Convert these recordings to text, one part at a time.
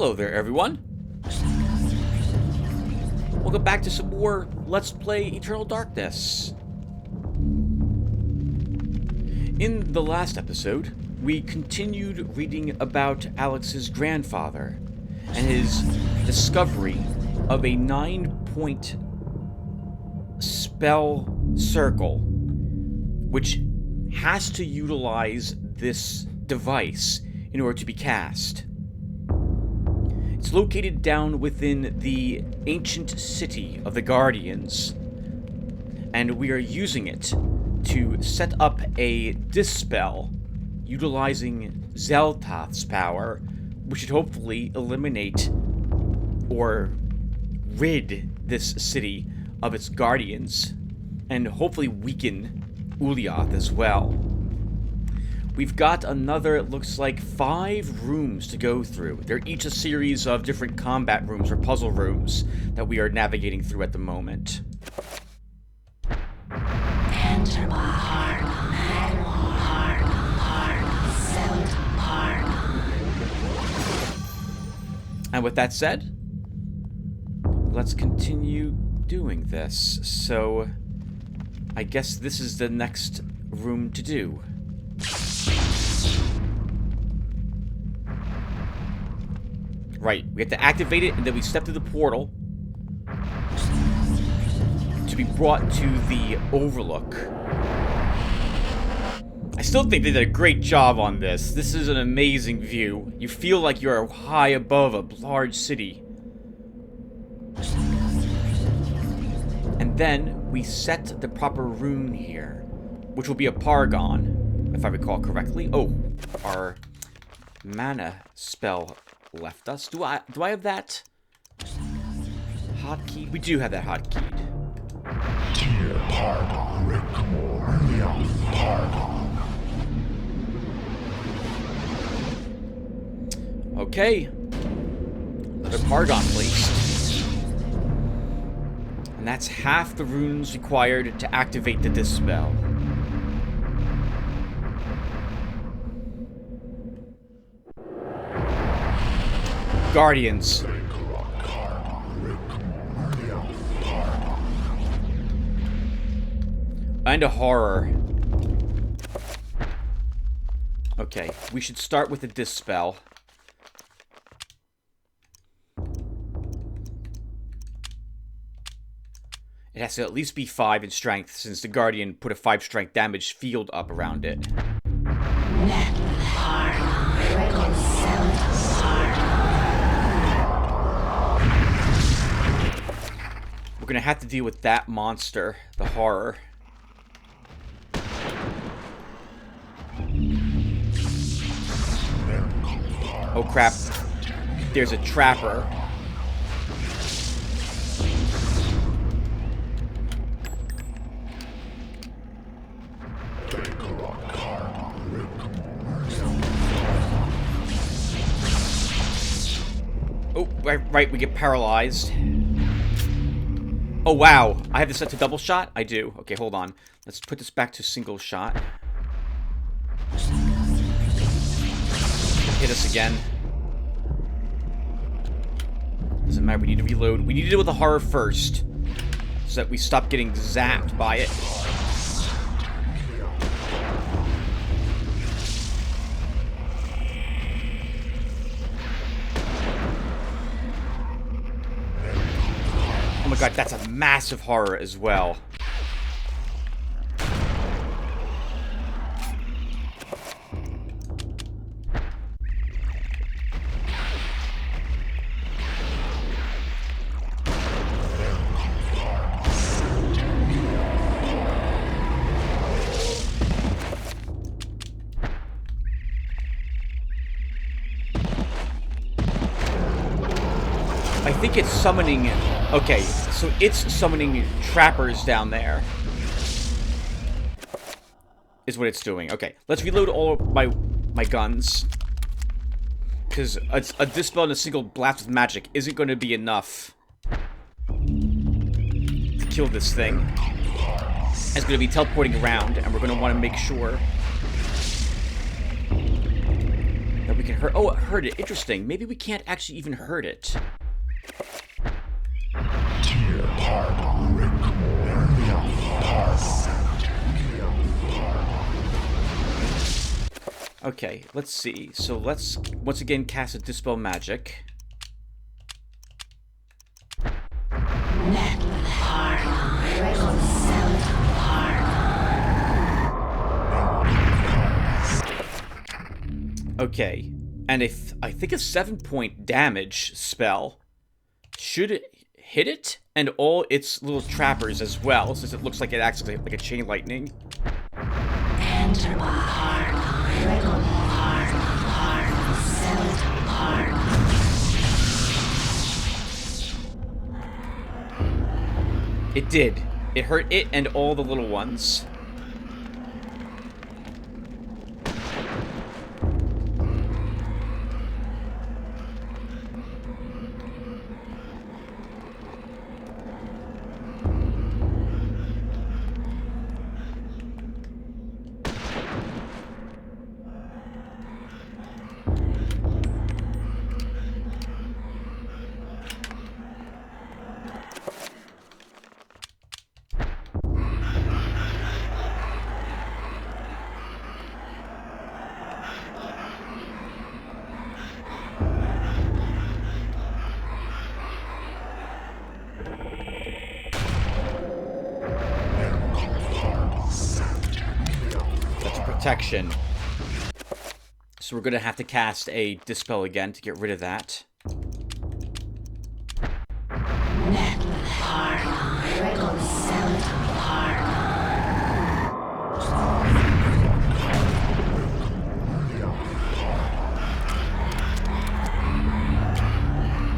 Hello there, everyone. Welcome back to some more Let's Play Eternal Darkness. In the last episode, we continued reading about Alex's grandfather and his discovery of a 9-point spell circle, which has to utilize this device in order to be cast. It's located down within the ancient city of the Guardians, and we are using it to set up a dispel utilizing Zeltath's power, which should hopefully eliminate or rid this city of its guardians and hopefully weaken Ulyaoth as well. We've got another, it looks like, 5 rooms to go through. They're each a series of different combat rooms or puzzle rooms that we are navigating through at the moment. And with that said, let's continue doing this. So, I guess this is the next room to do. Right, we have to activate it, and then we step through the portal to be brought to the Overlook. I still think they did a great job on this. This is an amazing view. You feel like you're high above a large city. And then we set the proper rune here, which will be a Paragon, if I recall correctly. Oh, our mana spell left us. Do I have that hotkey? We do have that hotkey. Dear Paragon, Paragon. Okay. Another Paragon placed. And that's half the runes required to activate the dispel. Guardians. And a horror. Okay, we should start with the dispel. It has to at least be 5 in strength, since the Guardian put a 5 strength damage field up around it. We're gonna have to deal with that monster, the horror. Oh crap, there's a trapper. Oh, right, we get paralyzed. Oh, wow. I have this set to double shot? I do. Okay, hold on. Let's put this back to single shot. Hit us again. Doesn't matter, we need to reload. We need to deal with the horror first, so that we stop getting zapped by it. Oh my god, that's a massive horror as well. I think it's summoning... Okay, so it's summoning trappers down there. Is what it's doing. Okay, let's reload all of my guns. Because a dispel and a single blast with magic isn't going to be enough to kill this thing. It's going to be teleporting around, and we're going to want to make sure that We can hurt. Oh, it hurt it. Interesting. Maybe we can't actually even hurt it. Tear part Rick Okay, let's see. So let's once again cast a Dispel Magic. Okay, and if I think a 7-point damage spell should hit it and all its little trappers as well, since it looks like it acts like a chain lightning. It did. It hurt it and all the little ones. Protection. So we're going to have to cast a Dispel again to get rid of that.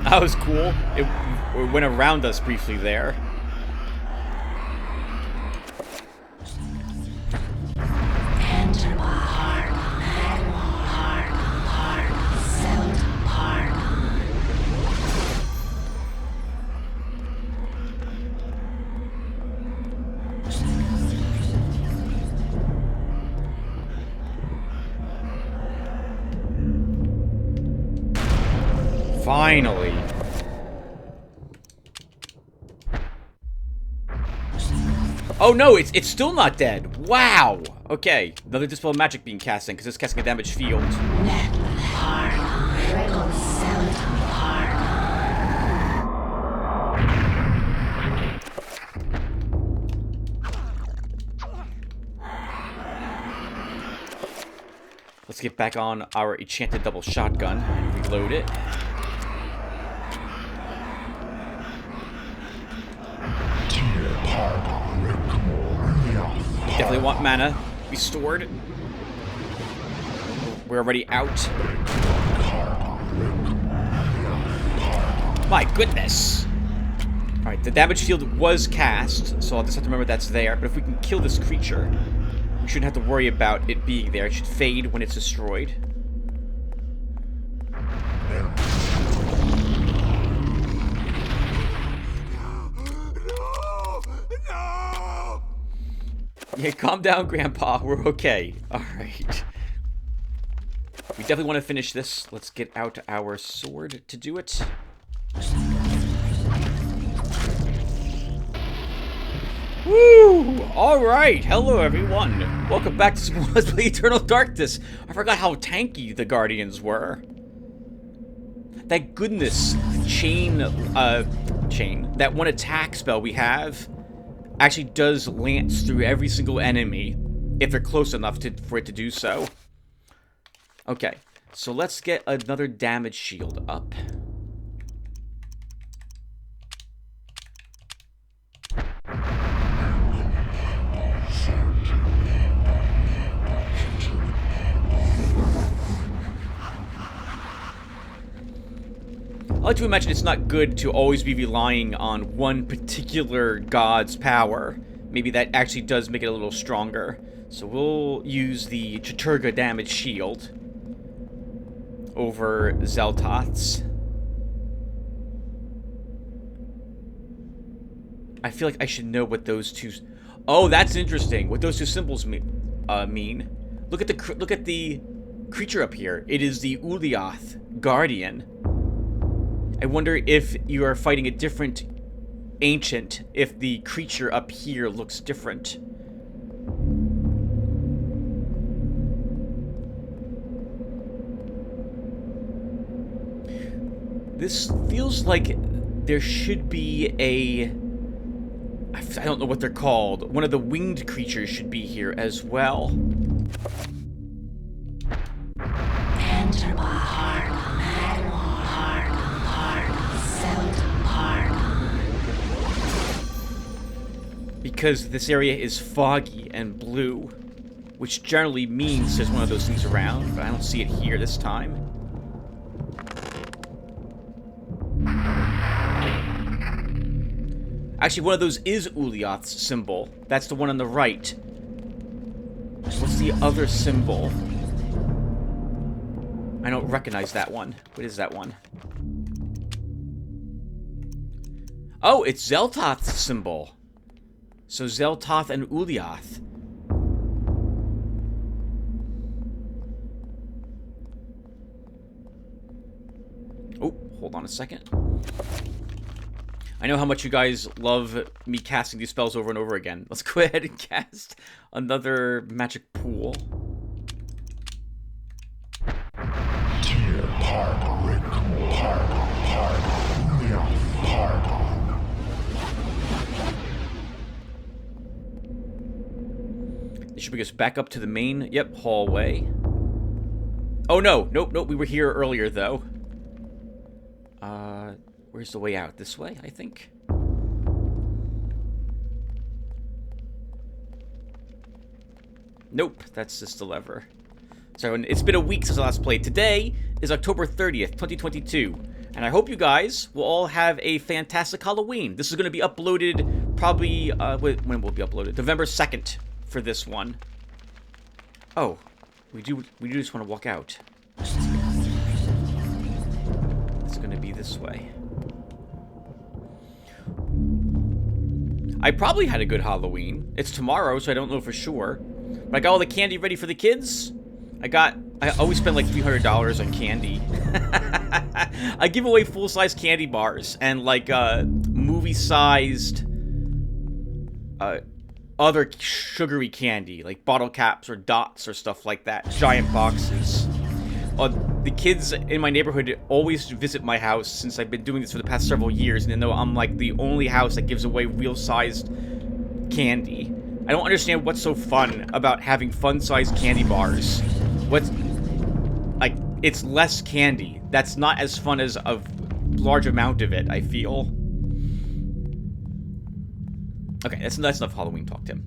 That was cool. It went around us briefly there. Finally. Oh no, it's still not dead. Wow. Okay, another Dispel Magic being cast in because it's casting a damage field. Let's get back on our enchanted double shotgun and reload it. Definitely want mana restored. We're already out. My goodness! Alright, the damage field was cast, so I'll just have to remember that's there. But if we can kill this creature, we shouldn't have to worry about it being there. It should fade when it's destroyed. Yeah, calm down, Grandpa. We're okay. Alright. We definitely want to finish this. Let's get out our sword to do it. Woo! Alright, hello everyone. Welcome back to some Let's Play Eternal Darkness. I forgot how tanky the Guardians were. Thank goodness that one attack spell we have actually does lance through every single enemy if they're close enough for it to do so. Okay, so let's get another damage shield up. I like to imagine it's not good to always be relying on one particular god's power. Maybe that actually does make it a little stronger. So we'll use the Chaturga damage shield over Zeltoth's. I feel like I should know what those two... Oh, that's interesting. What those two symbols mean. Look at the creature up here. It is the Ulyath Guardian. I wonder if you are fighting a different ancient, if the creature up here looks different. This feels like there should be a... I don't know what they're called. One of the winged creatures should be here as well. Because this area is foggy and blue, which generally means there's one of those things around, but I don't see it here this time. Actually, one of those is Ulyath's symbol. That's the one on the right. What's the other symbol? I don't recognize that one. What is that one? Oh, it's Zeltoth's symbol. So Zeltoth and Ulyath. Oh, hold on a second. I know how much you guys love me casting these spells over and over again. Let's go ahead and cast another magic pool. Tear part Rick, part Ulyath, part. This should bring us back up to the main, hallway. Oh no, nope, we were here earlier though. Where's the way out? This way, I think. Nope, that's just the lever. So it's been a week since I last played. Today is October 30th, 2022. And I hope you guys will all have a fantastic Halloween. This is going to be uploaded probably, when will it be uploaded? November 2nd for this one. Oh, we do just want to walk out. It's going to be this way. I probably had a good Halloween. It's tomorrow, so I don't know for sure. But I got all the candy ready for the kids. I always spend like $300 on candy. I give away full-size candy bars and like movie-sized other sugary candy, like bottle caps or dots or stuff like that. Giant boxes. The kids in my neighborhood always visit my house since I've been doing this for the past several years, and they know I'm like the only house that gives away real-sized candy. I don't understand what's so fun about having fun-sized candy bars. It's less candy. That's not as fun as a large amount of it, I feel. Okay, that's enough Halloween talk, Tim.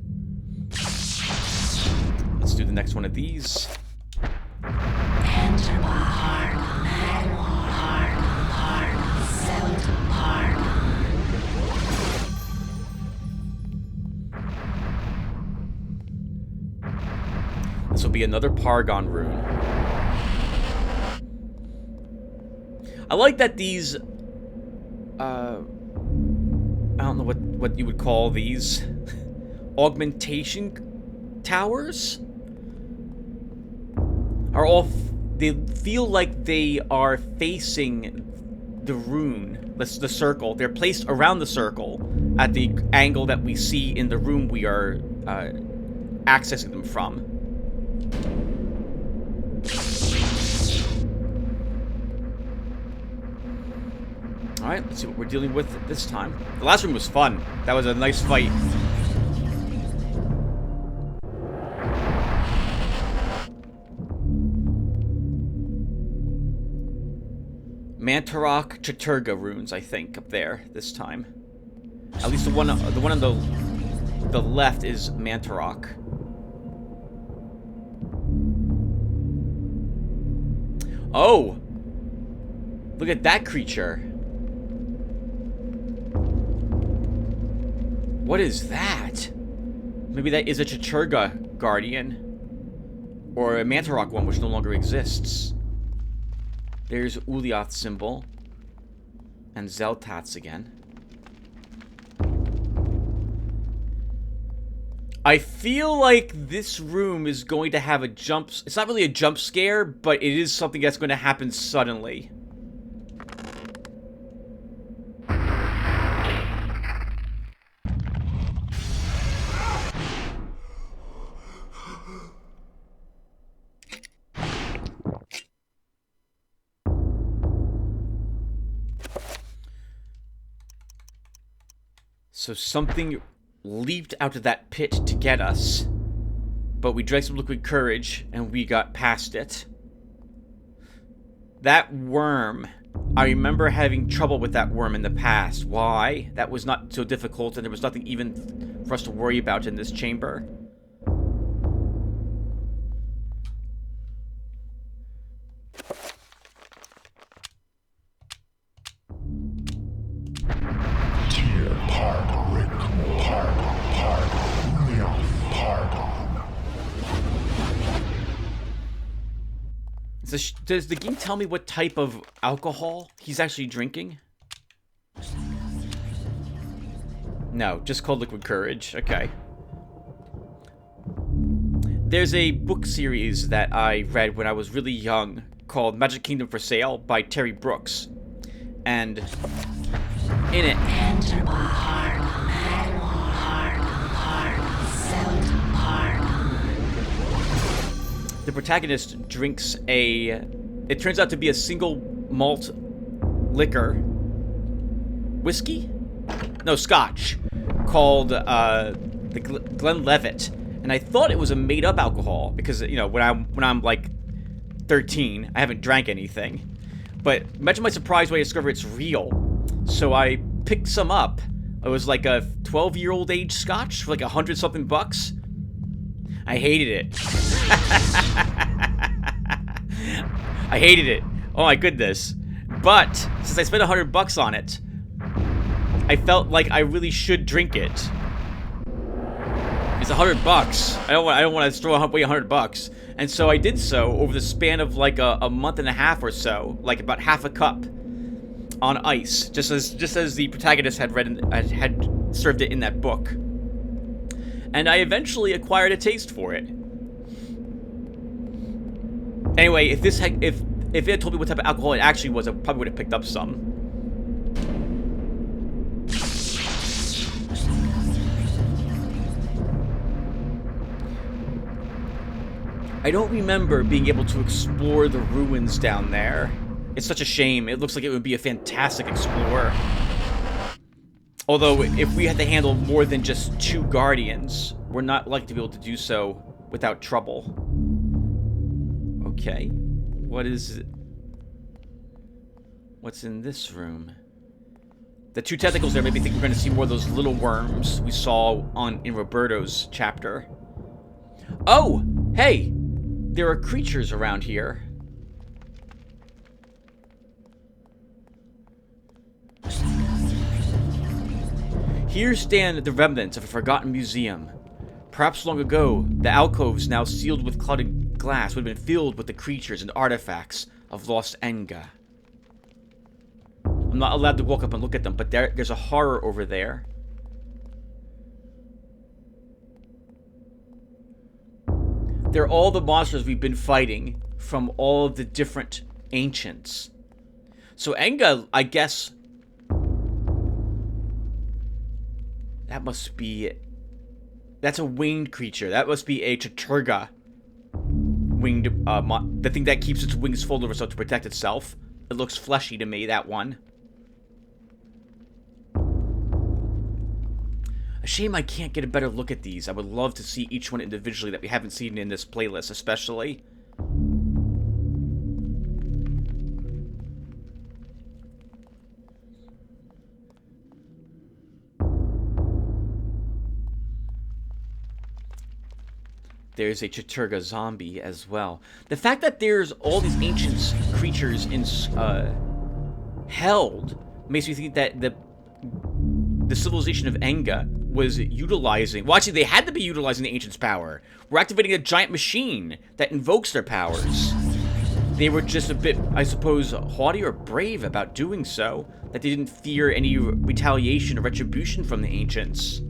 Let's do the next one of these. This will be another Paragon rune. I like that these, I don't know what you would call these, augmentation towers are all, they feel like they are facing the rune, the circle. They're placed around the circle at the angle that we see in the room we are accessing them from. Alright, let's see what we're dealing with this time. The last room was fun. That was a nice fight. Mantarok Chaturga runes, I think, up there this time. At least the one on the left is Mantarok. Oh! Look at that creature. What is that? Maybe that is a Chaturga Guardian. Or a Mantarok one, which no longer exists. There's Ulyath's symbol. And Zeltoth's again. I feel like this room is going to have a jump... It's not really a jump scare, but it is something that's going to happen suddenly. So something leaped out of that pit to get us, but we drank some liquid courage and we got past it. That worm, I remember having trouble with that worm in the past. Why? That was not so difficult, and there was nothing even for us to worry about in this chamber. Does the game tell me what type of alcohol he's actually drinking? No, just called liquid courage. Okay. There's a book series that I read when I was really young called Magic Kingdom for Sale by Terry Brooks. And in it... the protagonist drinks a... It turns out to be a single malt liquor. Whiskey? No, scotch. Called the Glenlivet. And I thought it was a made-up alcohol because, you know, when I'm like 13, I haven't drank anything. But imagine my surprise when I discover it's real. So I picked some up. It was like a 12-year-old age scotch for like $100-something bucks. I hated it. I hated it. Oh my goodness. But since I spent $100 on it, I felt like I really should drink it. It's $100. I don't want to throw away $100. And so I did so over the span of like a month and a half or so, like about half a cup on ice, just as the protagonist had had served it in that book. And I eventually acquired a taste for it. Anyway, if it had told me what type of alcohol it actually was, I probably would have picked up some. I don't remember being able to explore the ruins down there. It's such a shame. It looks like it would be a fantastic explorer. Although, if we had to handle more than just 2 guardians, we're not likely to be able to do so without trouble. Okay. What is it? What's in this room? The 2 tentacles there made me think we're going to see more of those little worms we saw in Roberto's chapter. Oh! Hey! There are creatures around here. Here stand the remnants of a forgotten museum. Perhaps long ago, the alcoves now sealed with clouded glass would have been filled with the creatures and artifacts of lost Enga. I'm not allowed to walk up and look at them, but there's a horror over there. They're all the monsters we've been fighting from all of the different ancients. So Enga, I guess... that must be... that's a winged creature. That must be a Chaturga. Winged, the thing that keeps its wings folded over itself to protect itself. It looks fleshy to me, that one. A shame I can't get a better look at these. I would love to see each one individually that we haven't seen in this playlist, especially. There's a Chaturga zombie as well. The fact that there's all these ancient creatures held makes me think that the civilization of Enga was utilizing... well, actually, they had to be utilizing the ancients' power. We're activating a giant machine that invokes their powers. They were just a bit, I suppose, haughty or brave about doing so, that they didn't fear any retaliation or retribution from the ancients.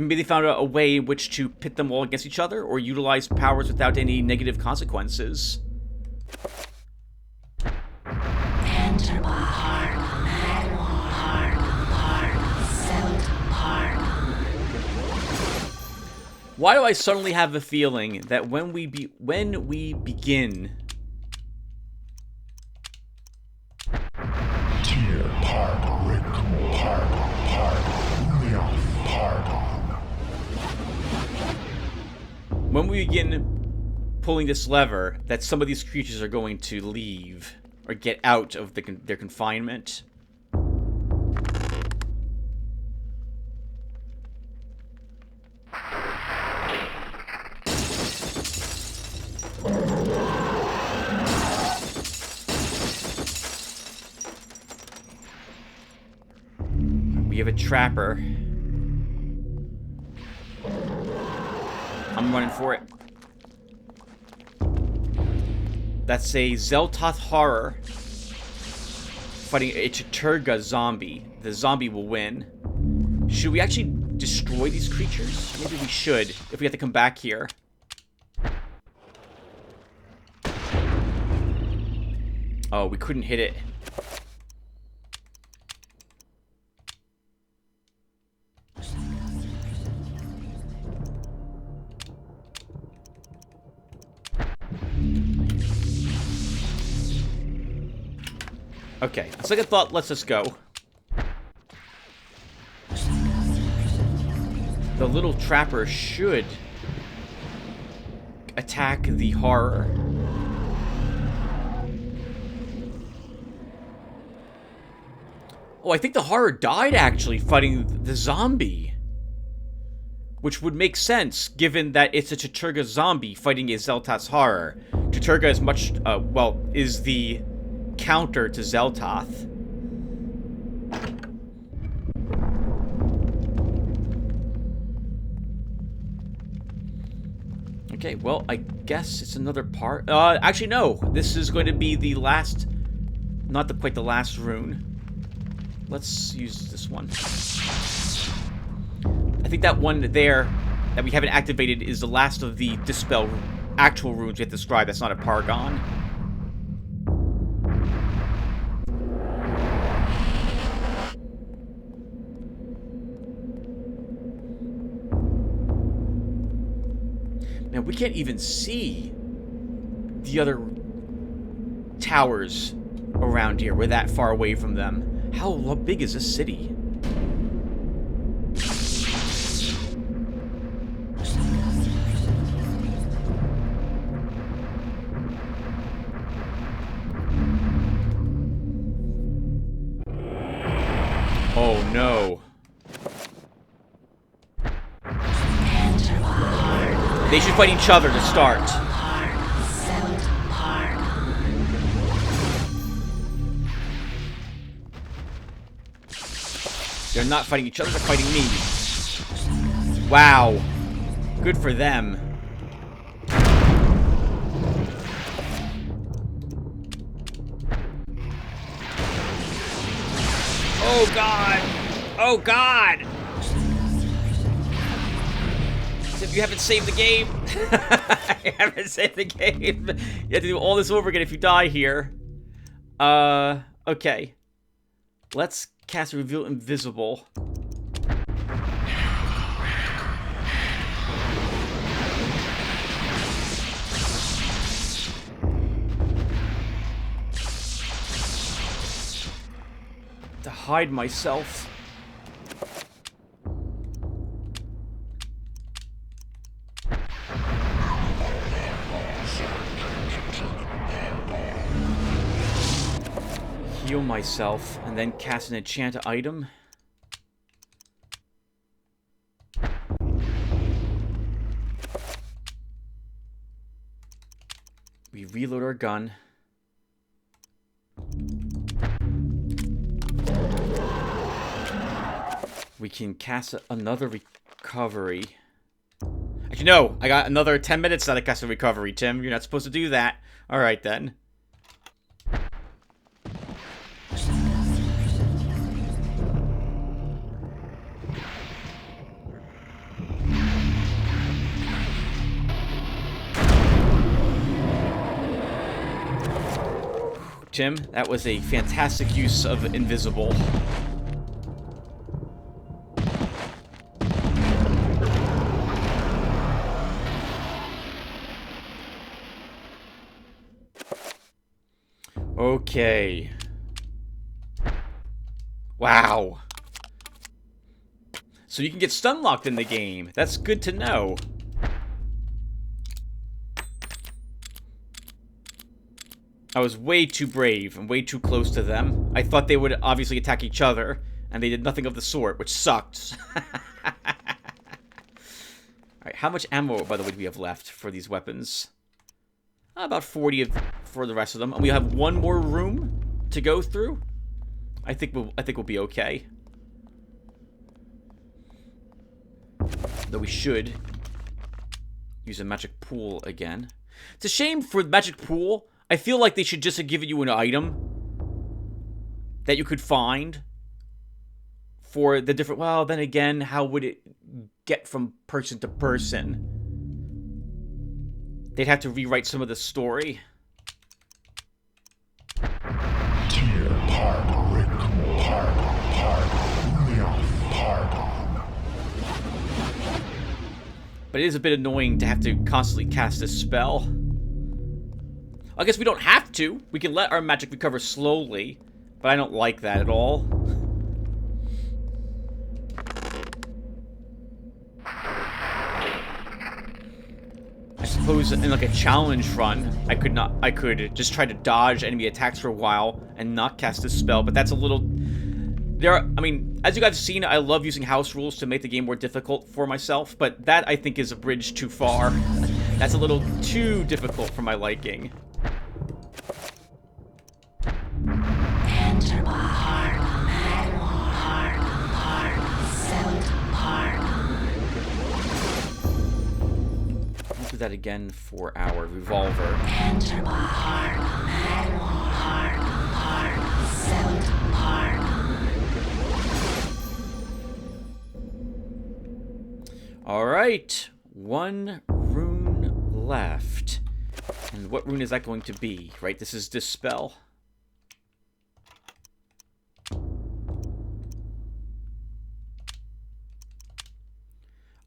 Maybe they found a way in which to pit them all against each other, or utilize powers without any negative consequences. Why do I suddenly have a feeling that when we begin when we begin pulling this lever, that some of these creatures are going to leave or get out of their confinement? We have a trapper. I'm running for it. That's a Zeltoth horror fighting a Chaturga zombie. The zombie will win. Should we actually destroy these creatures? Maybe we should, if we have to come back here. Oh, we couldn't hit it. Okay, second thought, let's just go. The little trapper should attack the horror. Oh, I think the horror died actually fighting the zombie. Which would make sense, given that it's a Chaturga zombie fighting a Zeltoth's horror. Chaturga is much, well, is the counter to Zeltoth. Okay, well, I guess it's another part. Actually, no. This is going to be the last, not quite the last rune. Let's use this one. I think that one there that we haven't activated is the last of the Dispel actual runes we have to describe. That's not a Paragon. Man, we can't even see the other towers around here. We're that far away from them. How big is this city? Oh no. They should fight each other to start. They're not fighting each other, they're fighting me. Wow. Good for them. Oh god! Oh god! If you haven't saved the game, I haven't saved the game. You have to do all this over again if you die here. Okay. Let's cast Reveal Invisible. To hide myself. Heal myself, and then cast an enchant item. We reload our gun. We can cast another recovery. Actually, no! I got another 10 minutes that I cast a recovery, Tim. You're not supposed to do that. Alright, then. Tim. That was a fantastic use of invisible. Okay. Wow. So you can get stun locked in the game. That's good to know. I was way too brave and way too close to them. I thought they would obviously attack each other, and they did nothing of the sort, which sucked. Alright, how much ammo, by the way, do we have left for these weapons? About 40 for the rest of them. And we have one more room to go through. I think we'll be okay. Though we should use a magic pool again. It's a shame for the magic pool. I feel like they should just have given you an item that you could find for the different... Well, then again, how would it get from person to person? They'd have to rewrite some of the story. Deer Park, Rick Park, Park. But it is a bit annoying to have to constantly cast this spell. I guess we don't have to. We can let our magic recover slowly, but I don't like that at all. I suppose in like a challenge run, I could just try to dodge enemy attacks for a while and not cast this spell, but that's a little... I mean, as you guys have seen, I love using house rules to make the game more difficult for myself, but that I think is a bridge too far. That's a little too difficult for my liking. Let's do that again for our revolver. Alright, one rune left. And what rune is that going to be? Right, this is Dispel.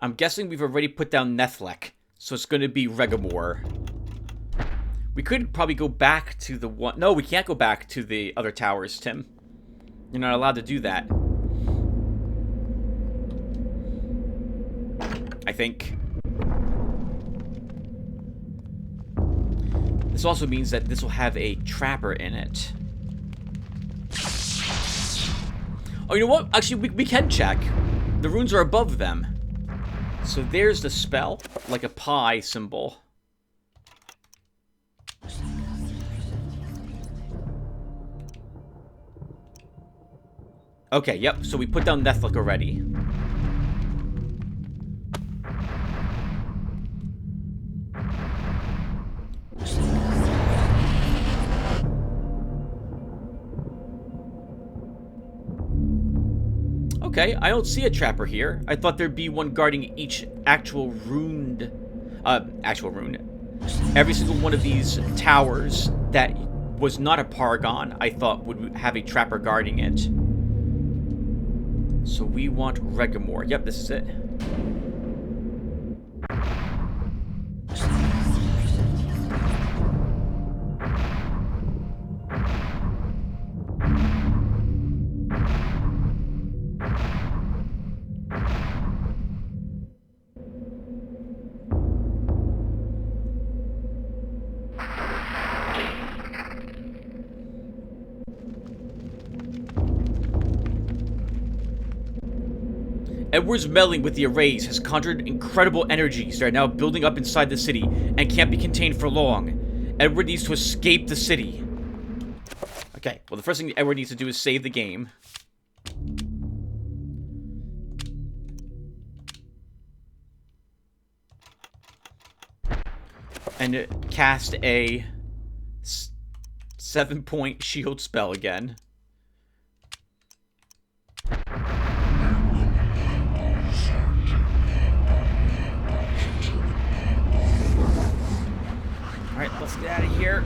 I'm guessing we've already put down Nethlek, so it's going to be Regamore. We could probably go back to the one... No, we can't go back to the other towers, Tim. You're not allowed to do that. I think. This also means that this will have a trapper in it. Oh, you know what? Actually, we can check. The runes are above them. So there's the spell, like a pie symbol. Okay, yep, so we put down Nethlek already. Okay, I don't see a trapper here. I thought there'd be one guarding each actual rune. Every single one of these towers that was not a paragon, I thought would have a trapper guarding it. So we want Regamore. Yep, this is it. Edward's meddling with the arrays has conjured incredible energies that are now building up inside the city and can't be contained for long. Edward needs to escape the city. Okay, well the first thing Edward needs to do is save the game. And cast a 7-point shield spell again. Alright, let's get out of here.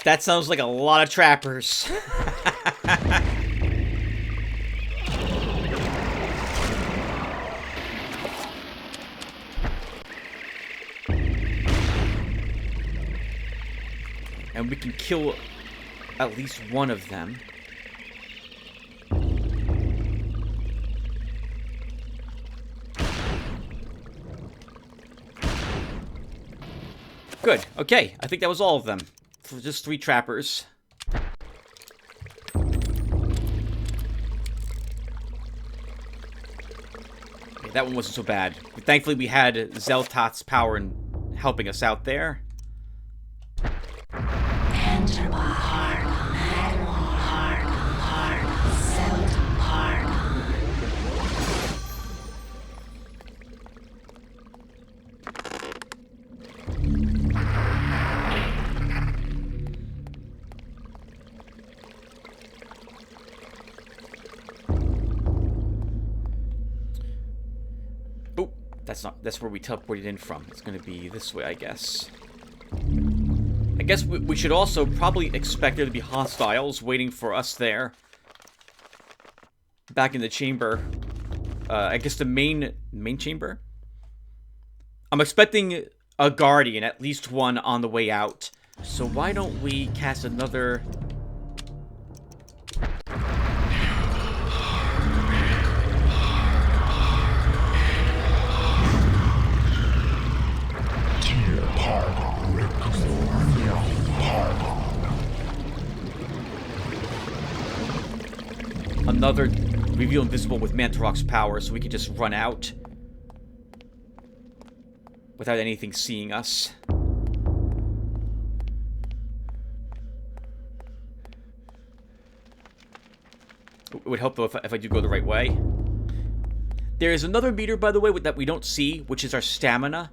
That sounds like a lot of trappers. And we can kill at least one of them. Good. Okay, I think that was all of them. For just 3 trappers. Okay, that one wasn't so bad. But thankfully we had Zeltat's power in helping us out there. Oh, that's where we teleported in from. It's gonna be this way, I guess. I guess we should also probably expect there to be hostiles waiting for us there. Back in the chamber. I guess the main chamber? I'm expecting a guardian, at least one on the way out. So why don't we cast another... Another reveal invisible with Mantarok's power, so we can just run out without anything seeing us. It would help though if I do go the right way. There is another meter, by the way, that we don't see, which is our stamina.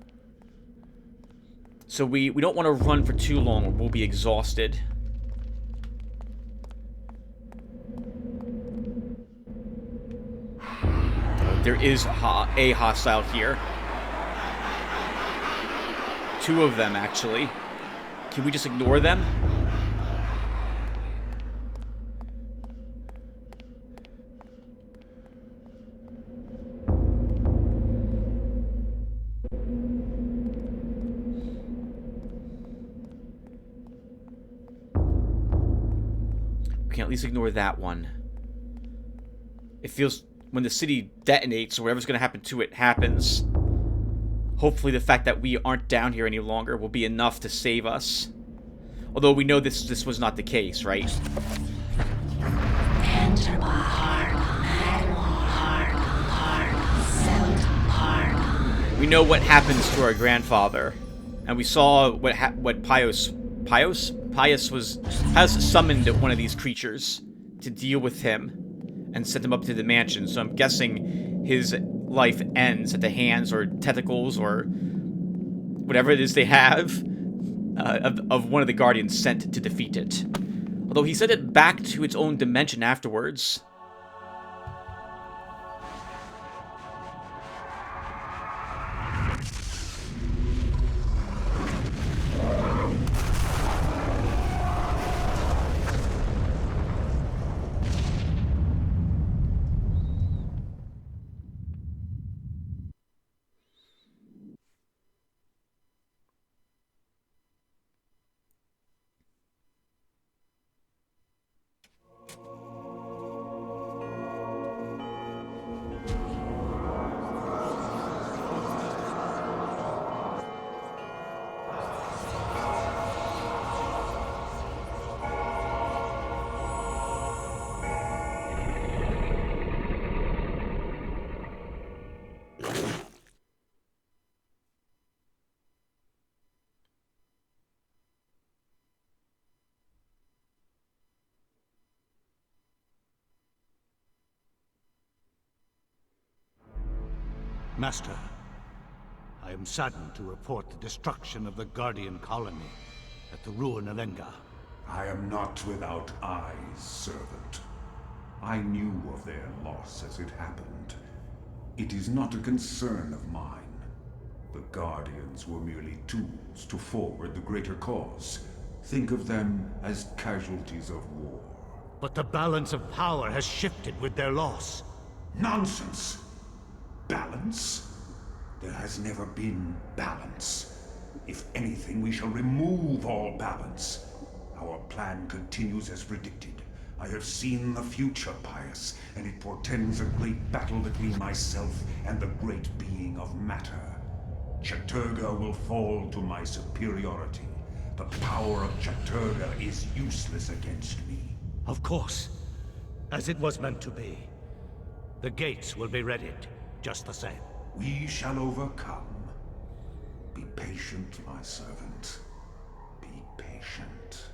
So we don't want to run for too long or we'll be exhausted. There is a hostile here. 2 of them, actually. Can we just ignore them? We can at least ignore that one. It feels... when the city detonates, or whatever's going to happen to it happens, hopefully the fact that we aren't down here any longer will be enough to save us. Although we know this was not the case, right? We know what happens to our grandfather, and we saw what Pius summoned one of these creatures to deal with him. And sent him up to the mansion, so I'm guessing his life ends at the hands or tentacles or whatever it is they have of one of the guardians sent to defeat it. Although he sent it back to its own dimension afterwards. Master, I am saddened to report the destruction of the Guardian colony at the ruin of Enga. I am not without eyes, servant. I knew of their loss as it happened. It is not a concern of mine. The Guardians were merely tools to forward the greater cause. Think of them as casualties of war. But the balance of power has shifted with their loss. Nonsense! Balance? There has never been balance. If anything, we shall remove all balance. Our plan continues as predicted. I have seen the future, Pius, and it portends a great battle between myself and the great being of matter. Chattur'gha will fall to my superiority. The power of Chattur'gha is useless against me. Of course. As it was meant to be. The gates will be readied, just the same. We shall overcome. Be patient, my servant. Be patient.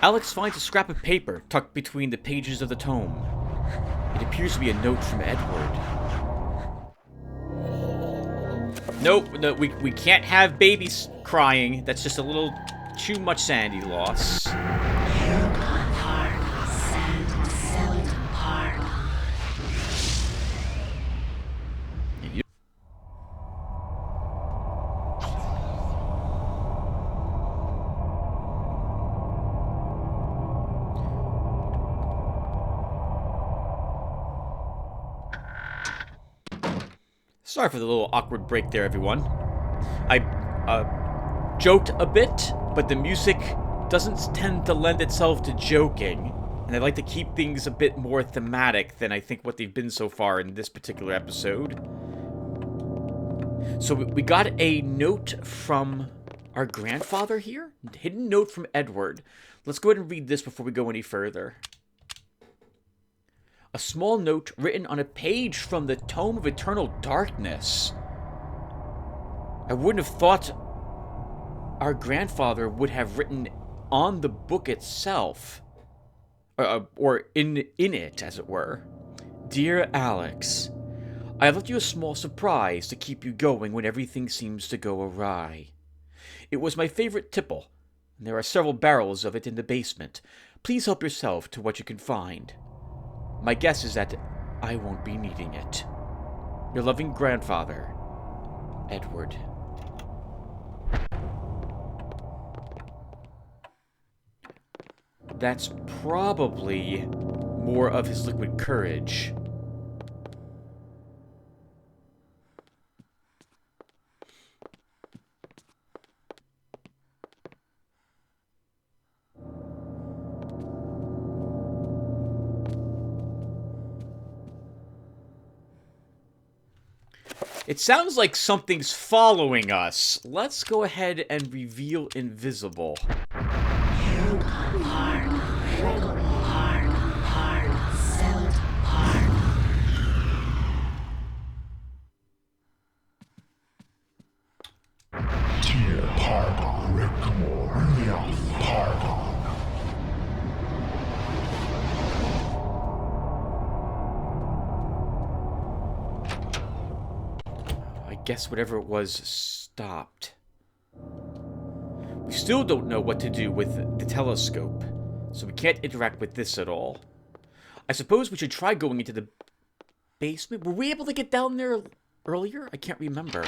Alex finds a scrap of paper tucked between the pages of the tome. It appears to be a note from Edward. Nope, no, we can't have babies crying. That's just a little too much sanity loss. Sorry for the little awkward break there, everyone. I joked a bit, but the music doesn't tend to lend itself to joking, and I like to keep things a bit more thematic than I think what they've been so far in this particular episode. So we got a note from our grandfather here? Hidden note from Edward. Let's go ahead and read this before we go any further. A small note written on a page from the Tome of Eternal Darkness. I wouldn't have thought our grandfather would have written on the book itself. Or in it, as it were. Dear Alex, I have left you a small surprise to keep you going when everything seems to go awry. It was my favorite tipple, and there are several barrels of it in the basement. Please help yourself to what you can find. My guess is that I won't be needing it. Your loving grandfather, Edward. That's probably more of his liquid courage. It sounds like something's following us. Let's go ahead and reveal invisible. Guess whatever it was stopped. We still don't know what to do with the telescope, so we can't interact with this at all. I suppose we should try going into the basement. Were we able to get down there earlier? I can't remember.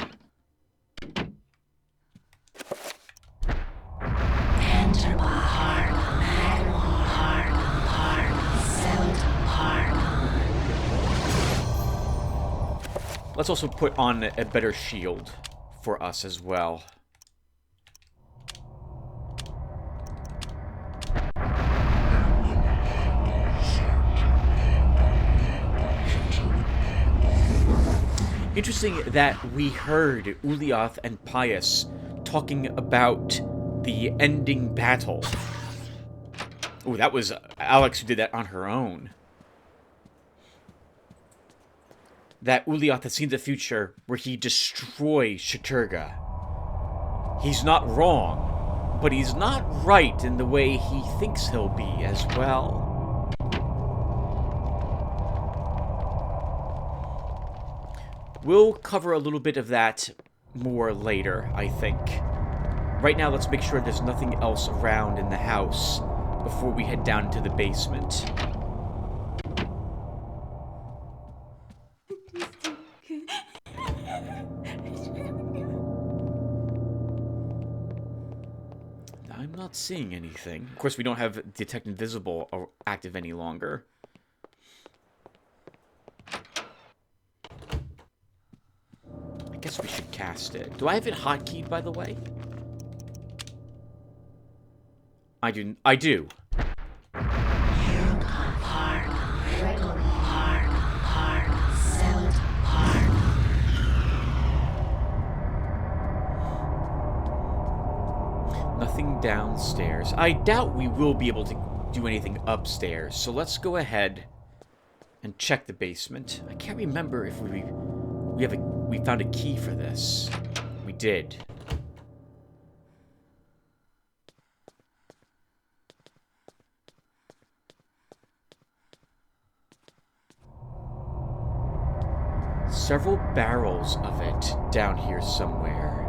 Let's also put on a better shield for us as well. Interesting that we heard Ulyaoth and Pius talking about the ending battle. Oh, that was Alex who did that on her own. That Ulyaoth has seen the future where he destroys Chattur'gha. He's not wrong, but he's not right in the way he thinks he'll be as well. We'll cover a little bit of that more later, I think. Right now, let's make sure there's nothing else around in the house before we head down into the basement. I'm not seeing anything. Of course, we don't have Detect Invisible active any longer. I guess we should cast it. Do I have it hotkeyed, by the way? I do. I do. Nothing downstairs. I doubt we will be able to do anything upstairs, so let's go ahead and check the basement. I can't remember if we found a key for this. We did. Several barrels of it down here somewhere.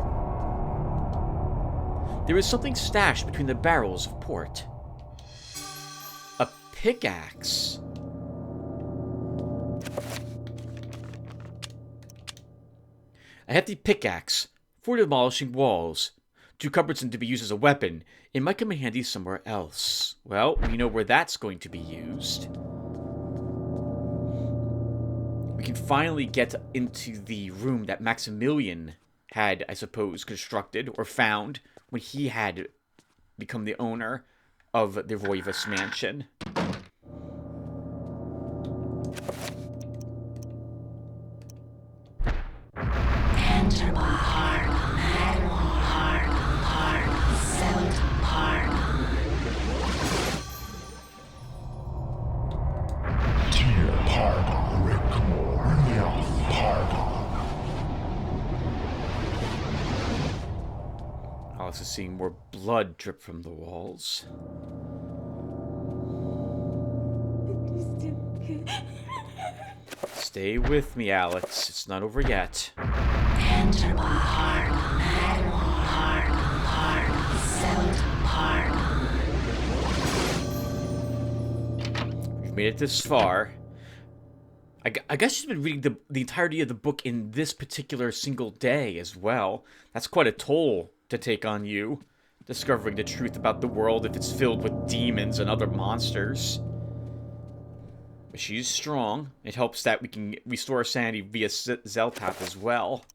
There is something stashed between the barrels of port. A pickaxe. A hefty pickaxe for demolishing walls. 2 cupboards and to be used as a weapon. It might come in handy somewhere else. Well, we know where that's going to be used. We can finally get into the room that Maximilian had, I suppose, constructed or found when he had become the owner of the Roivas mansion. Alex is seeing more blood drip from the walls. Stay with me, Alex. It's not over yet. We've made it this far. I guess she's been reading the entirety of the book in this particular single day as well. That's quite a toll to take on you, discovering the truth about the world if it's filled with demons and other monsters. But she's strong. It helps that we can restore our sanity via Zeltath as well.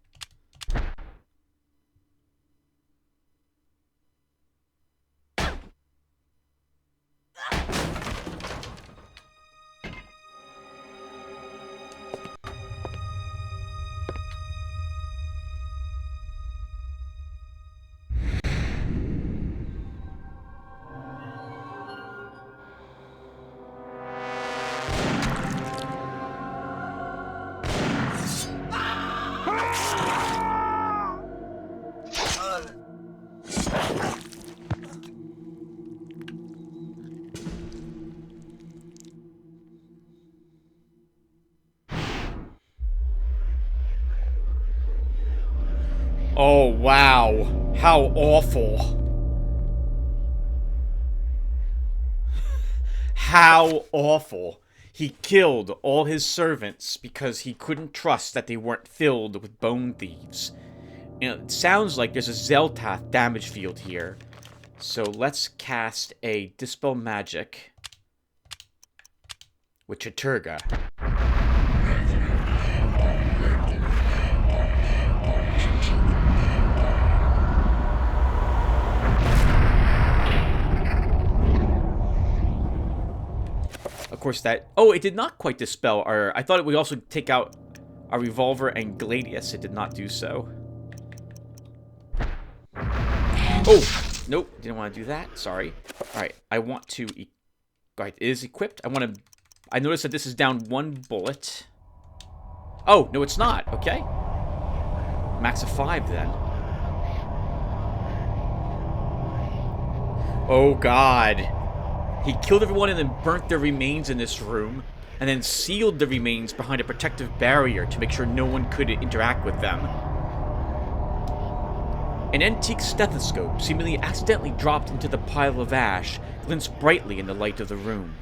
Oh, wow. How awful. How awful. He killed all his servants because he couldn't trust that they weren't filled with bone thieves. And it sounds like there's a Zeltath damage field here. So let's cast a Dispel Magic with Chaturga. Of course that... Oh, it did not quite dispel our... I thought it would also take out our Revolver and Gladius. It did not do so. Oh! Nope, didn't want to do that. Sorry. Alright, I want to... Alright, it is equipped. I noticed that this is down 1 bullet. Oh, no it's not. Okay. Max of 5 then. Oh god. He killed everyone and then burnt their remains in this room, and then sealed the remains behind a protective barrier to make sure no one could interact with them. An antique stethoscope, seemingly accidentally dropped into the pile of ash, glints brightly in the light of the room.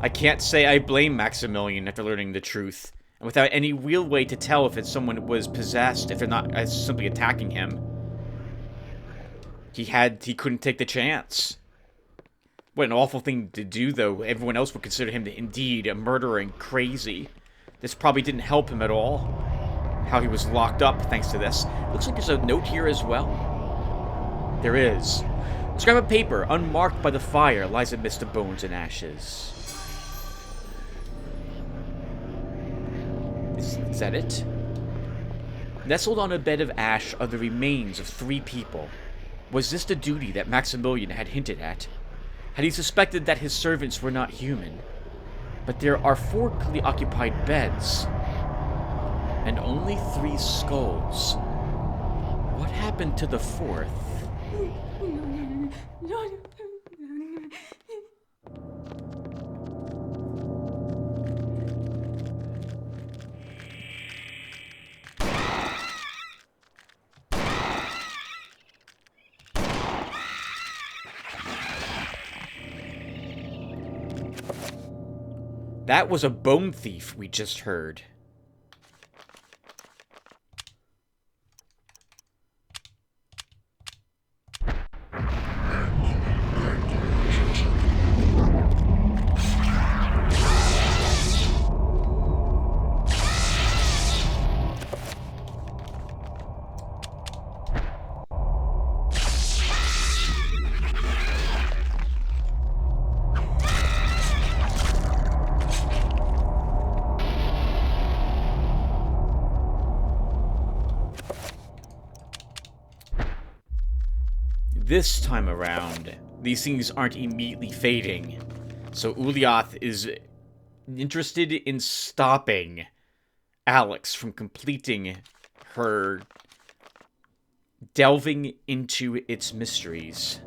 I can't say I blame Maximilian after learning the truth, and without any real way to tell if someone was possessed, if they're not simply attacking him. He couldn't take the chance. What an awful thing to do, though. Everyone else would consider him indeed a murderer and crazy. This probably didn't help him at all. How he was locked up thanks to this. Looks like there's a note here as well. There is. A scrap of paper, unmarked by the fire, lies amidst the bones and ashes. Is that it? Nestled on a bed of ash are the remains of 3 people. Was this the duty that Maximilian had hinted at? Had he suspected that his servants were not human? But there are 4 clearly occupied beds, and only 3 skulls. What happened to the 4th? That was a bone thief we just heard. This time around, these things aren't immediately fading, so Ulyath is interested in stopping Alex from completing her delving into its mysteries.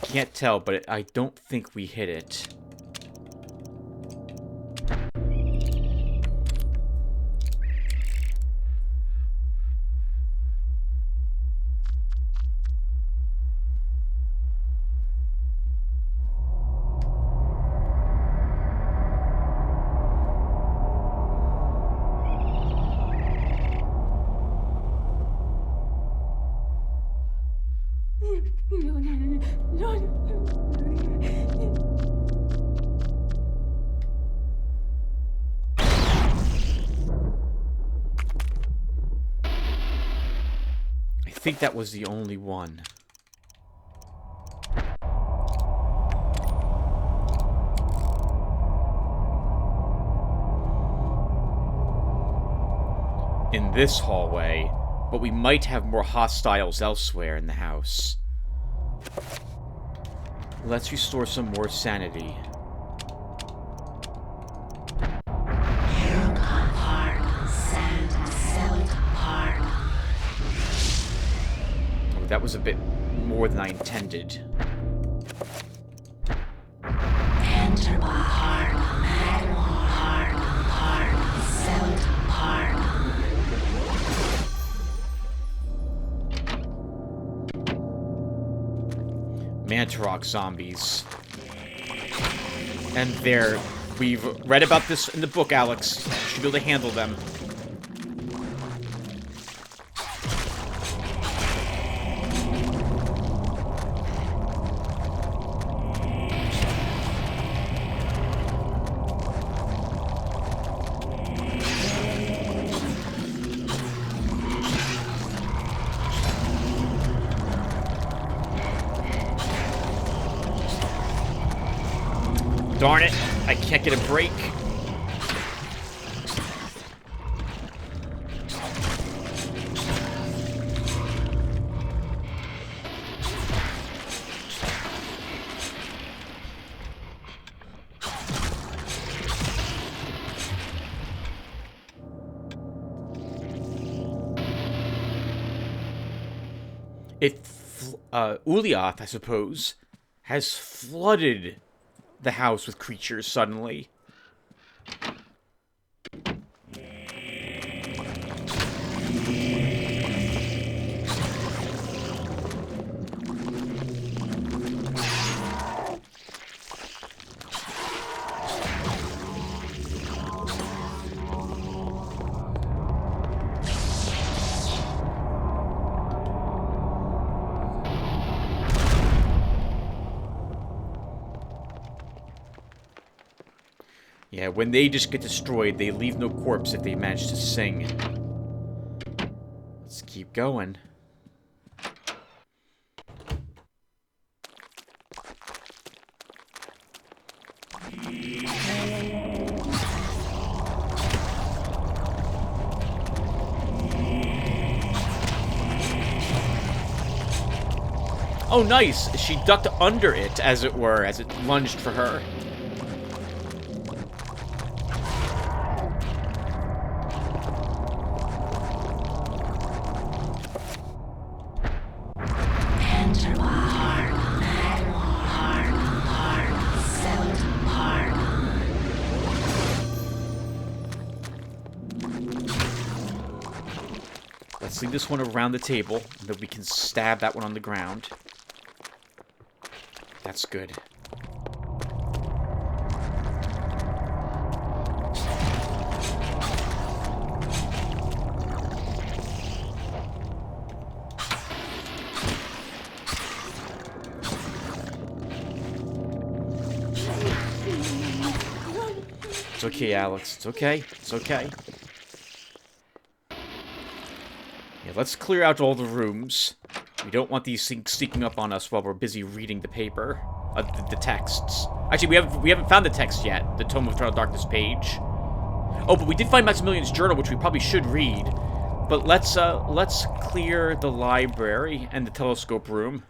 Can't tell, but I don't think we hit it. I think that was the only one. In this hallway, but we might have more hostiles elsewhere in the house. Let's restore some more sanity. That was a bit more than I intended. Mantarok zombies. And we've read about this in the book, Alex. You should be able to handle them. Darn it, I can't get a break. Ulyath, I suppose, has flooded the house with creatures suddenly. Yeah, when they just get destroyed, they leave no corpse if they manage to sing. Let's keep going. Oh, nice! She ducked under it, as it were, as it lunged for her. Let's leave this one around the table, and then we can stab that one on the ground. That's good. It's okay, Alex. It's okay. It's okay. Yeah, let's clear out all the rooms. We don't want these things sneaking up on us while we're busy reading the paper. The texts. Actually, we haven't found the text yet. The Tome of Eternal Darkness page. Oh, but we did find Maximilian's journal, which we probably should read. But let's clear the library and the telescope room.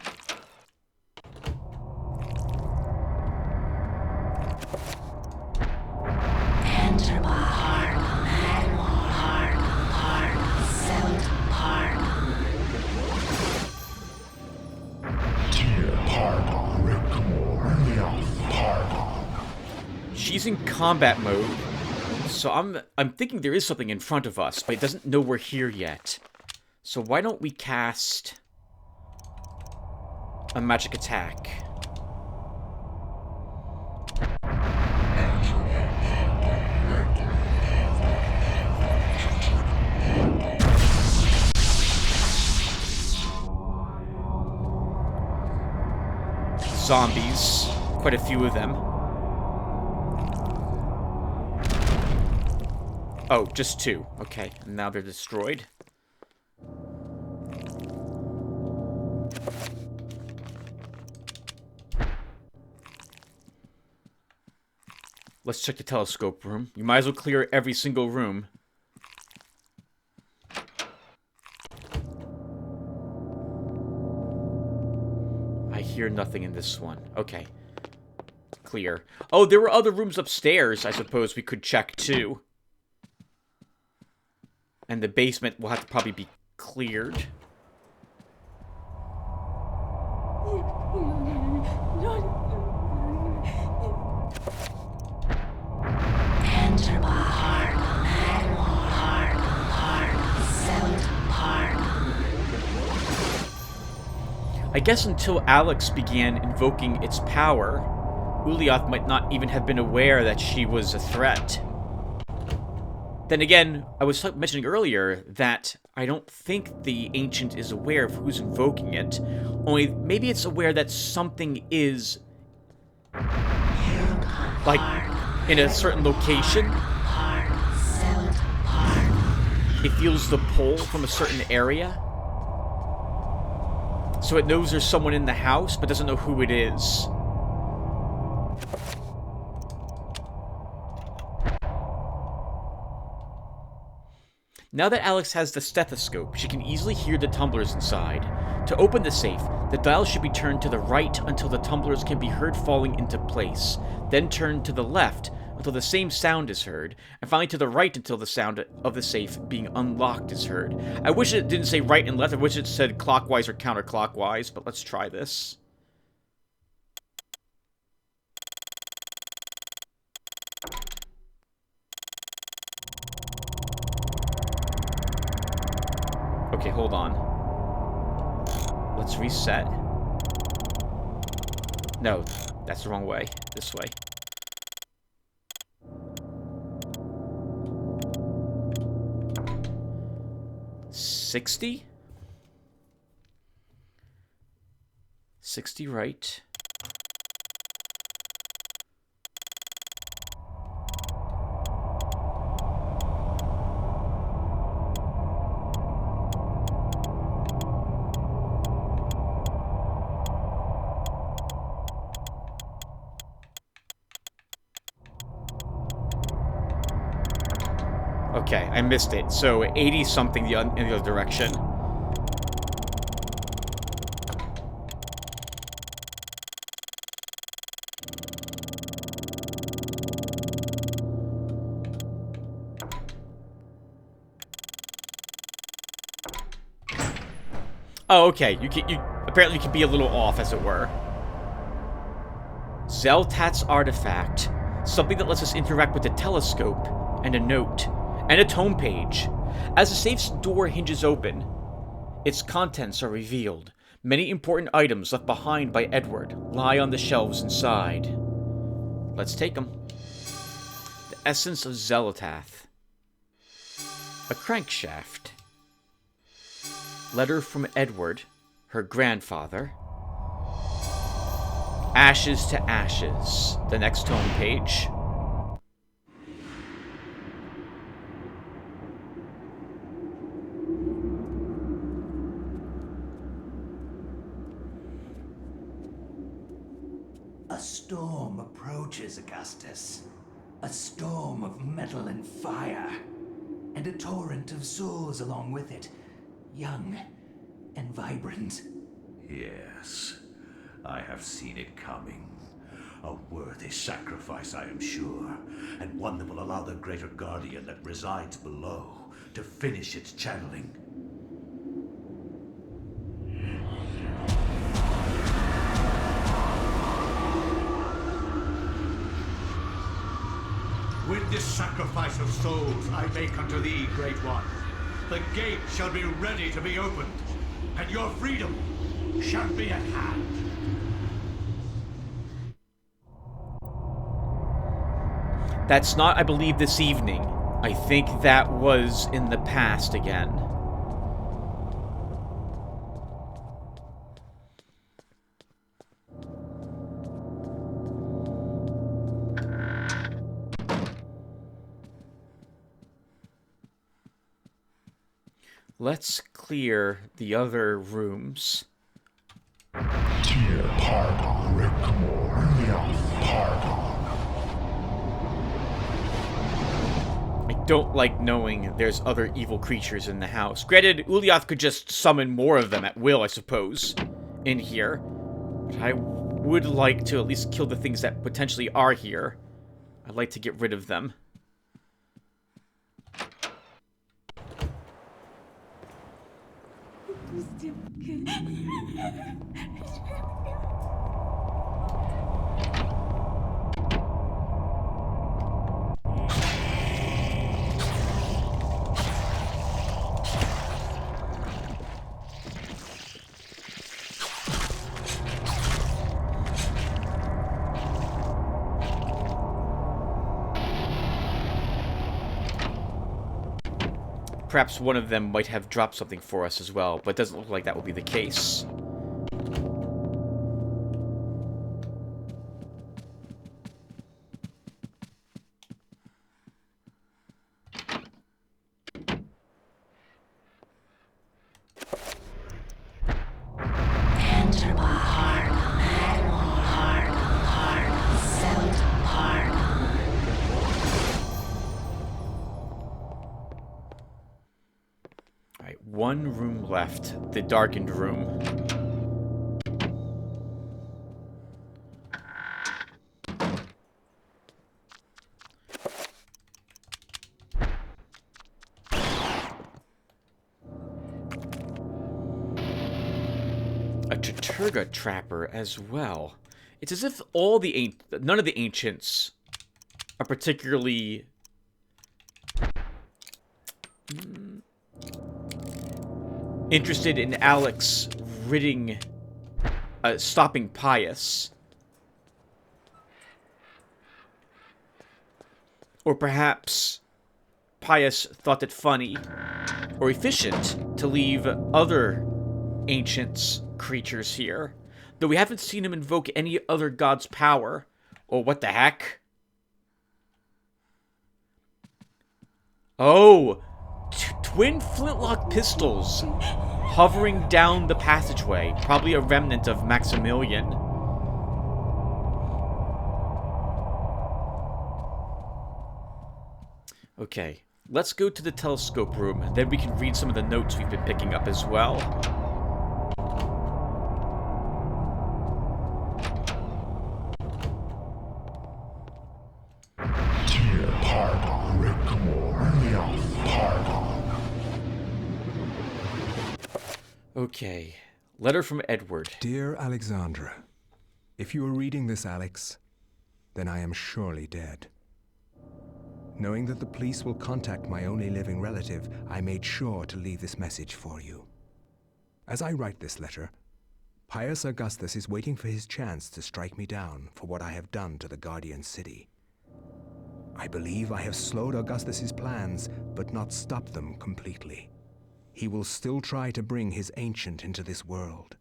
She's in combat mode, so I'm thinking there is something in front of us, but it doesn't know we're here yet. So why don't we cast a magic attack? Zombies, quite a few of them. Oh, just two. Okay, and now they're destroyed. Let's check the telescope room. You might as well clear every single room. I hear nothing in this one. Okay. Clear. Oh, there were other rooms upstairs, I suppose we could check too. And the basement will have to probably be cleared. I guess until Alex began invoking its power, Ulyath might not even have been aware that she was a threat. Then again, I was mentioning earlier that I don't think the Ancient is aware of who's invoking it. Only, maybe it's aware that something is, like, in a certain location. It feels the pull from a certain area. So it knows there's someone in the house, but doesn't know who it is. Now that Alex has the stethoscope, she can easily hear the tumblers inside. To open the safe, the dial should be turned to the right until the tumblers can be heard falling into place, then turn to the left until the same sound is heard, and finally to the right until the sound of the safe being unlocked is heard. I wish it didn't say right and left. I wish it said clockwise or counterclockwise, but let's try this. Okay, hold on. Let's reset. No, that's the wrong way. This way. $60? 60 right. Okay, I missed it. So 80 something in the other direction. Oh, okay. You apparently can be a little off, as it were. Zeltat's artifact. Something that lets us interact with the telescope, and a note, and a tome page. As the safe's door hinges open, its contents are revealed. Many important items left behind by Edward lie on the shelves inside. Let's take them. The essence of Zelatath. A crankshaft. Letter from Edward, her grandfather. Ashes to Ashes, the next tome page. A storm approaches, Augustus. A storm of metal and fire. And a torrent of souls along with it. Young and vibrant. Yes, I have seen it coming. A worthy sacrifice, I am sure, and one that will allow the greater guardian that resides below to finish its channeling. With this sacrifice of souls I make unto thee, Great One, the gate shall be ready to be opened, and your freedom shall be at hand. That's not, I believe, this evening. I think that was in the past again. Let's clear the other rooms. Dear pardon, pardon. I don't like knowing there's other evil creatures in the house. Granted, Ulyath could just summon more of them at will, I suppose, in here. But I would like to at least kill the things that potentially are here. I'd like to get rid of them. Perhaps one of them might have dropped something for us as well, but it doesn't look like that will be the case. One room left, the darkened room. Chaturga trapper as well. It's as if none of the ancients are particularly interested in Alex stopping Pius. Or perhaps Pius thought it funny or efficient to leave other ancients creatures here, though we haven't seen him invoke any other god's power. Or what the heck? Oh, twin flintlock pistols hovering down the passageway, probably a remnant of Maximilian. Okay, let's go to the telescope room, and then we can read some of the notes we've been picking up as well. Okay, letter from Edward. Dear Alexandra, if you are reading this, Alex, then I am surely dead. Knowing that the police will contact my only living relative, I made sure to leave this message for you. As I write this letter, Pius Augustus is waiting for his chance to strike me down for what I have done to the Guardian City. I believe I have slowed Augustus's plans, but not stopped them completely. He will still try to bring his ancient into this world.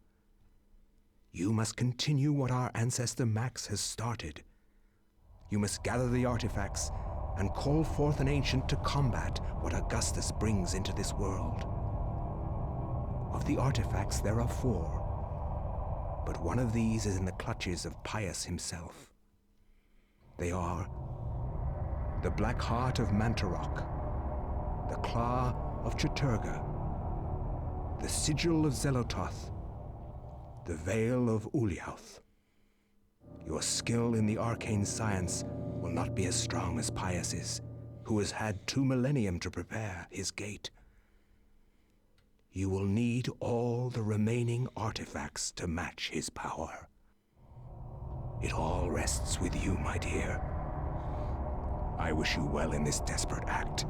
You must continue what our ancestor Max has started. You must gather the artifacts and call forth an ancient to combat what Augustus brings into this world. Of the artifacts, there are 4, but one of these is in the clutches of Pius himself. They are the Black Heart of Mantarok, the Claw of Chaturga, the Sigil of Zelototh, the Veil of Uliauth. Your skill in the arcane science will not be as strong as Pius's, who has had 2 millennium to prepare his gate. You will need all the remaining artifacts to match his power. It all rests with you, my dear. I wish you well in this desperate act.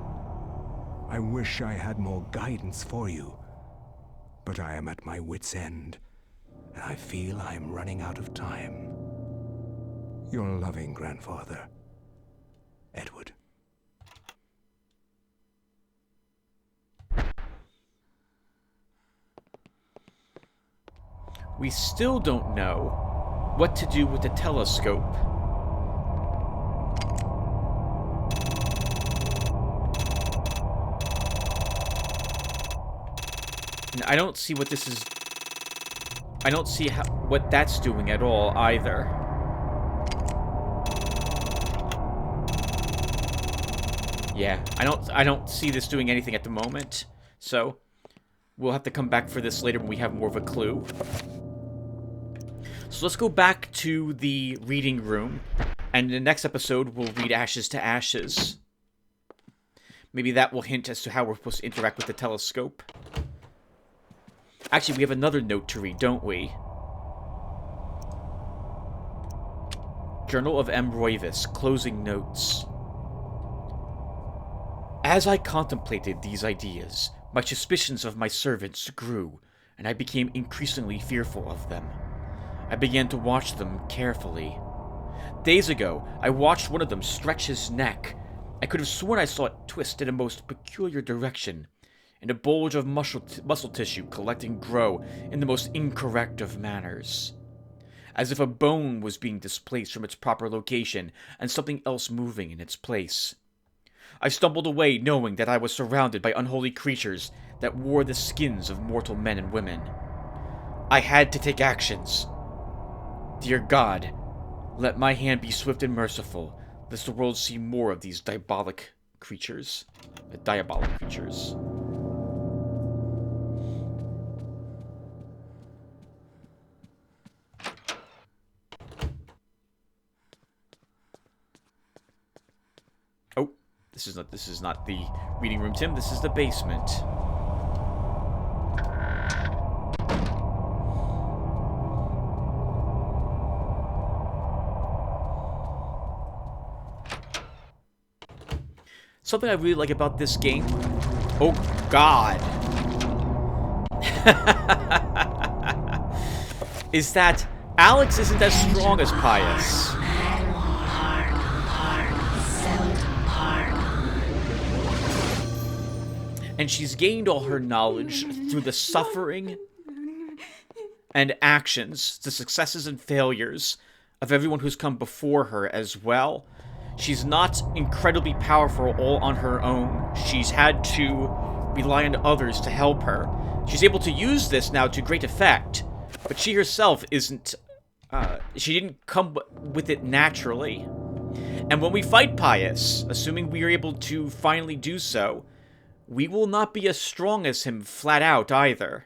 I wish I had more guidance for you, but I am at my wit's end, and I feel I am running out of time. Your loving grandfather, Edward. We still don't know what to do with the telescope. And I don't see what this is. I don't see what that's doing at all either. Yeah, I don't see this doing anything at the moment. So we'll have to come back for this later when we have more of a clue. So let's go back to the reading room, and in the next episode we'll read Ashes to Ashes. Maybe that will hint as to how we're supposed to interact with the telescope. Actually, we have another note to read, don't we? Journal of M. Roivis, closing notes. As I contemplated these ideas, my suspicions of my servants grew, and I became increasingly fearful of them. I began to watch them carefully. Days ago, I watched one of them stretch his neck. I could have sworn I saw it twist in a most peculiar direction, and a bulge of muscle tissue collect and grow in the most incorrect of manners, as if a bone was being displaced from its proper location and something else moving in its place. I stumbled away knowing that I was surrounded by unholy creatures that wore the skins of mortal men and women. I had to take actions. Dear God, let my hand be swift and merciful, lest the world see more of these diabolic creatures. Oh, this is not the reading room, Tim. This is the basement. something I really like about this game... Oh, God. is that Alex isn't as strong as Pius. And she's gained all her knowledge through the suffering and actions, the successes and failures of everyone who's come before her as well. She's not incredibly powerful all on her own. She's had to rely on others to help her. She's able to use this now to great effect, but she herself isn't... she didn't come with it naturally. And when we fight Pius, assuming we are able to finally do so, we will not be as strong as him flat out either.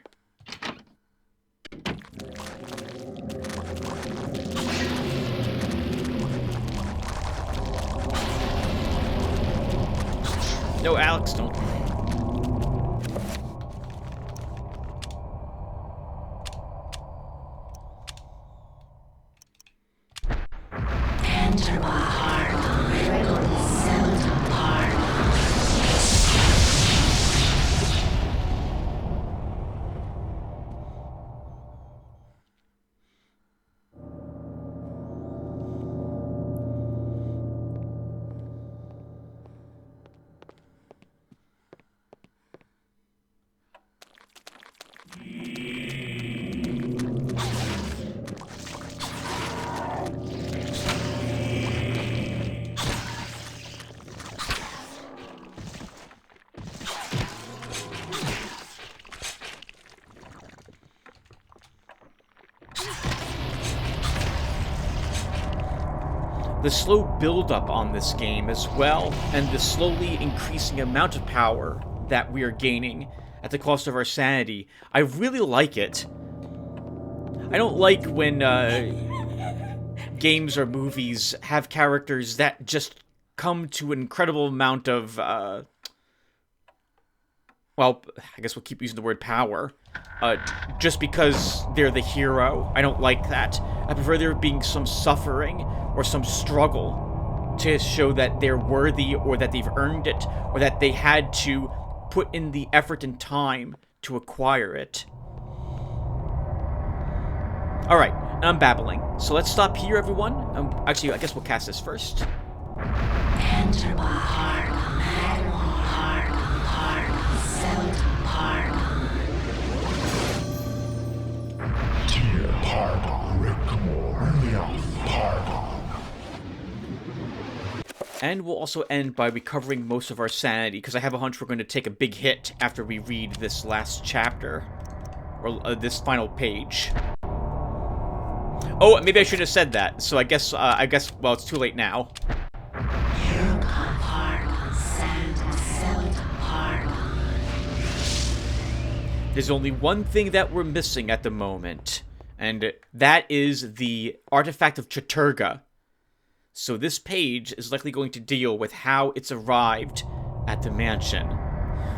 No, Alex, don't. Enter my heart, riddle seldom part. The slow build-up on this game as well, and the slowly increasing amount of power that we are gaining at the cost of our sanity. I really like it. I don't like when games or movies have characters that just come to an incredible amount of, well, I guess we'll keep using the word power, just because they're the hero. I don't like that. I prefer there being some suffering or some struggle to show that they're worthy or that they've earned it or that they had to put in the effort and time to acquire it. Alright, I'm babbling. So let's stop here, everyone. Actually, I guess we'll cast this first. Enter my heart, seldom part. Dear pardon, Rick, pardon. And we'll also end by recovering most of our sanity, because I have a hunch we're going to take a big hit after we read this last chapter, or this final page. Oh, maybe I should have said that. So I guess, well, it's too late now. There's only one thing that we're missing at the moment, and that is the artifact of Chaturga. So this page is likely going to deal with how it's arrived at the mansion.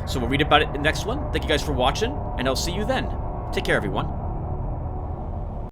So we'll read about it in the next one. Thank you guys for watching, and I'll see you then. Take care, everyone.